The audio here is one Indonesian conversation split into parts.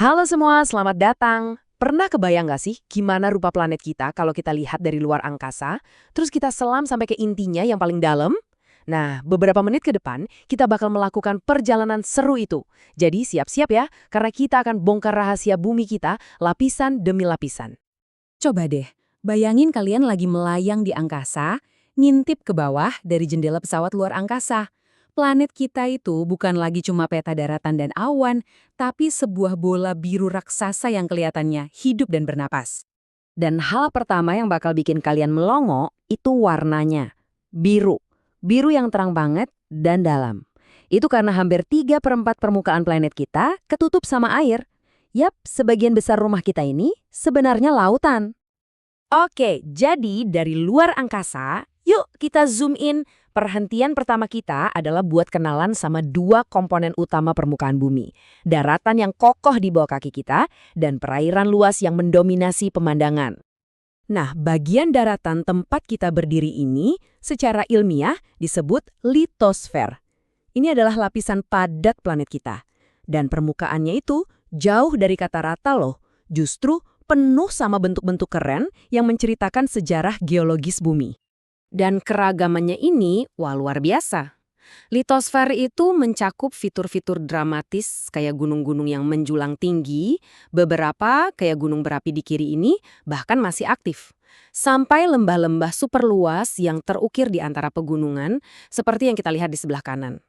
Halo semua, selamat datang. Pernah kebayang nggak sih gimana rupa planet kita kalau kita lihat dari luar angkasa, terus kita selam sampai ke intinya yang paling dalam? Nah, beberapa menit ke depan, kita bakal melakukan perjalanan seru itu. Jadi siap-siap ya, karena kita akan bongkar rahasia bumi kita lapisan demi lapisan. Coba deh, bayangin kalian lagi melayang di angkasa, ngintip ke bawah dari jendela pesawat luar angkasa. Planet kita itu bukan lagi cuma peta daratan dan awan, tapi sebuah bola biru raksasa yang kelihatannya hidup dan bernapas. Dan hal pertama yang bakal bikin kalian melongo itu warnanya. Biru. Biru yang terang banget dan dalam. Itu karena hampir 3/4 permukaan planet kita ketutup sama air. Yap, sebagian besar rumah kita ini sebenarnya lautan. Oke, jadi dari luar angkasa, yuk kita zoom in. Perhentian pertama kita adalah buat kenalan sama dua komponen utama permukaan bumi. Daratan yang kokoh di bawah kaki kita, dan perairan luas yang mendominasi pemandangan. Nah, bagian daratan tempat kita berdiri ini secara ilmiah disebut litosfer. Ini adalah lapisan padat planet kita. Dan permukaannya itu jauh dari kata rata loh, justru penuh sama bentuk-bentuk keren yang menceritakan sejarah geologis bumi. Dan keragamannya ini, wah luar biasa. Litosfer itu mencakup fitur-fitur dramatis kayak gunung-gunung yang menjulang tinggi, beberapa kayak gunung berapi di kiri ini bahkan masih aktif. Sampai lembah-lembah super luas yang terukir di antara pegunungan, seperti yang kita lihat di sebelah kanan.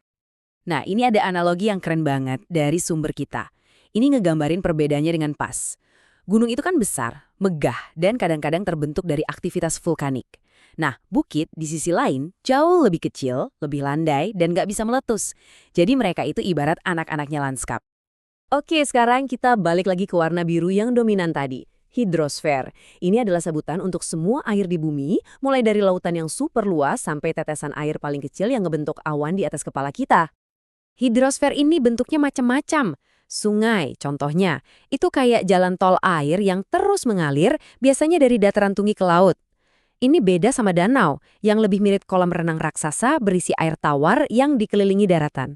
Nah, ini ada analogi yang keren banget dari sumber kita. Ini ngegambarin perbedaannya dengan pas. Gunung itu kan besar, megah, dan kadang-kadang terbentuk dari aktivitas vulkanik. Nah, bukit di sisi lain jauh lebih kecil, lebih landai, dan nggak bisa meletus. Jadi mereka itu ibarat anak-anaknya lanskap. Oke, sekarang kita balik lagi ke warna biru yang dominan tadi. Hidrosfer. Ini adalah sebutan untuk semua air di bumi, mulai dari lautan yang super luas sampai tetesan air paling kecil yang ngebentuk awan di atas kepala kita. Hidrosfer ini bentuknya macam-macam. Sungai, contohnya, itu kayak jalan tol air yang terus mengalir, biasanya dari dataran tinggi ke laut. Ini beda sama danau, yang lebih mirip kolam renang raksasa berisi air tawar yang dikelilingi daratan.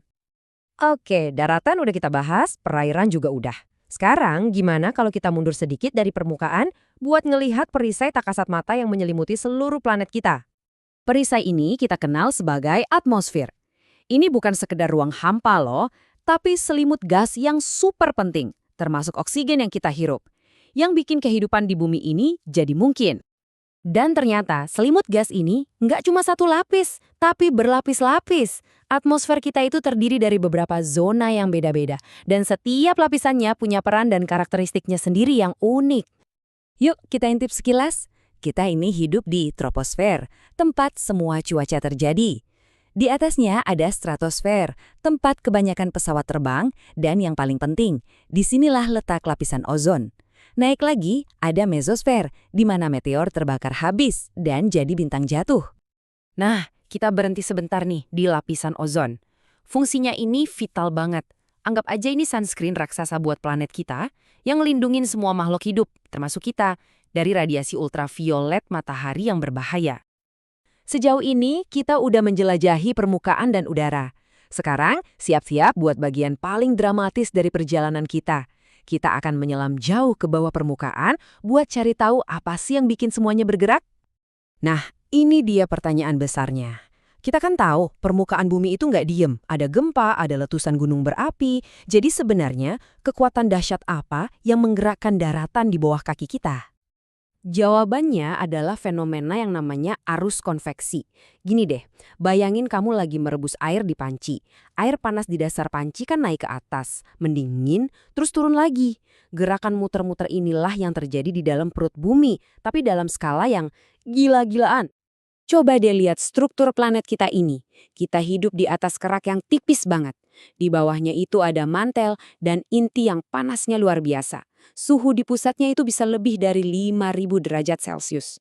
Oke, daratan udah kita bahas, perairan juga udah. Sekarang, gimana kalau kita mundur sedikit dari permukaan buat ngelihat perisai tak kasat mata yang menyelimuti seluruh planet kita? Perisai ini kita kenal sebagai atmosfer. Ini bukan sekedar ruang hampa loh, tapi selimut gas yang super penting, termasuk oksigen yang kita hirup, yang bikin kehidupan di bumi ini jadi mungkin. Dan ternyata selimut gas ini nggak cuma satu lapis, tapi berlapis-lapis. Atmosfer kita itu terdiri dari beberapa zona yang beda-beda, dan setiap lapisannya punya peran dan karakteristiknya sendiri yang unik. Yuk kita intip sekilas. Kita ini hidup di troposfer, tempat semua cuaca terjadi. Di atasnya ada stratosfer, tempat kebanyakan pesawat terbang, dan yang paling penting, disinilah letak lapisan ozon. Naik lagi, ada mesosfer, di mana meteor terbakar habis dan jadi bintang jatuh. Nah, kita berhenti sebentar nih di lapisan ozon. Fungsinya ini vital banget. Anggap aja ini sunscreen raksasa buat planet kita, yang ngelindungin semua makhluk hidup, termasuk kita, dari radiasi ultraviolet matahari yang berbahaya. Sejauh ini, kita udah menjelajahi permukaan dan udara. Sekarang, siap-siap buat bagian paling dramatis dari perjalanan kita. Kita akan menyelam jauh ke bawah permukaan buat cari tahu apa sih yang bikin semuanya bergerak. Nah, ini dia pertanyaan besarnya. Kita kan tahu permukaan bumi itu nggak diem. Ada gempa, ada letusan gunung berapi. Jadi sebenarnya, kekuatan dahsyat apa yang menggerakkan daratan di bawah kaki kita? Jawabannya adalah fenomena yang namanya arus konveksi. Gini deh, bayangin kamu lagi merebus air di panci. Air panas di dasar panci kan naik ke atas, mendingin, terus turun lagi. Gerakan muter-muter inilah yang terjadi di dalam perut bumi, tapi dalam skala yang gila-gilaan. Coba deh lihat struktur planet kita ini. Kita hidup di atas kerak yang tipis banget. Di bawahnya itu ada mantel dan inti yang panasnya luar biasa. Suhu di pusatnya itu bisa lebih dari 5.000 derajat Celcius.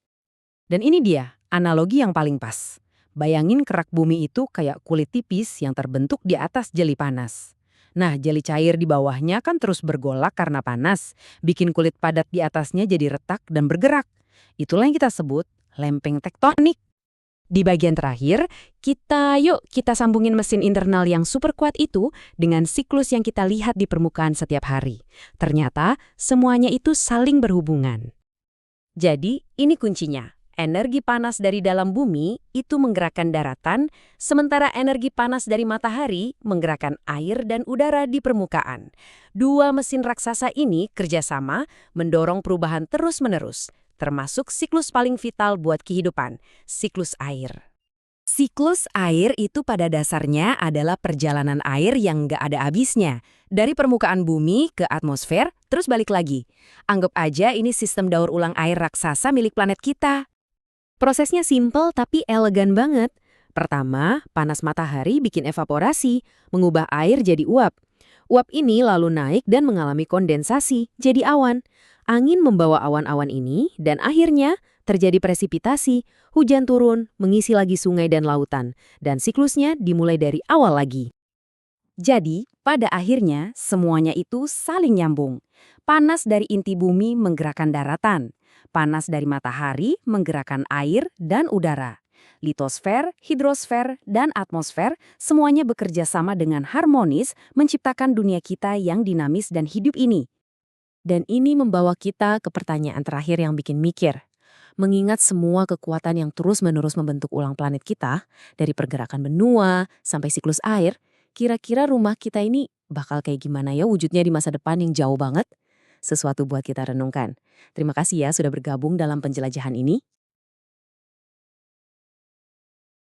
Dan ini dia, analogi yang paling pas. Bayangin kerak bumi itu kayak kulit tipis yang terbentuk di atas jeli panas. Nah, jeli cair di bawahnya kan terus bergolak karena panas, bikin kulit padat di atasnya jadi retak dan bergerak. Itulah yang kita sebut lempeng tektonik. Di bagian terakhir, kita sambungin mesin internal yang super kuat itu dengan siklus yang kita lihat di permukaan setiap hari. Ternyata, semuanya itu saling berhubungan. Jadi, ini kuncinya. Energi panas dari dalam bumi itu menggerakkan daratan, sementara energi panas dari matahari menggerakkan air dan udara di permukaan. Dua mesin raksasa ini kerjasama mendorong perubahan terus-menerus, termasuk siklus paling vital buat kehidupan, siklus air. Siklus air itu pada dasarnya adalah perjalanan air yang nggak ada habisnya. Dari permukaan bumi ke atmosfer, terus balik lagi. Anggap aja ini sistem daur ulang air raksasa milik planet kita. Prosesnya simpel tapi elegan banget. Pertama, panas matahari bikin evaporasi, mengubah air jadi uap. Uap ini lalu naik dan mengalami kondensasi, jadi awan. Angin membawa awan-awan ini dan akhirnya terjadi presipitasi, hujan turun, mengisi lagi sungai dan lautan, dan siklusnya dimulai dari awal lagi. Jadi, pada akhirnya semuanya itu saling nyambung. Panas dari inti bumi menggerakkan daratan. Panas dari matahari menggerakkan air dan udara. Litosfer, hidrosfer, dan atmosfer semuanya bekerja sama dengan harmonis menciptakan dunia kita yang dinamis dan hidup ini. Dan ini membawa kita ke pertanyaan terakhir yang bikin mikir. Mengingat semua kekuatan yang terus-menerus membentuk ulang planet kita, dari pergerakan benua sampai siklus air, kira-kira rumah kita ini bakal kayak gimana ya wujudnya di masa depan yang jauh banget? Sesuatu buat kita renungkan. Terima kasih ya sudah bergabung dalam penjelajahan ini.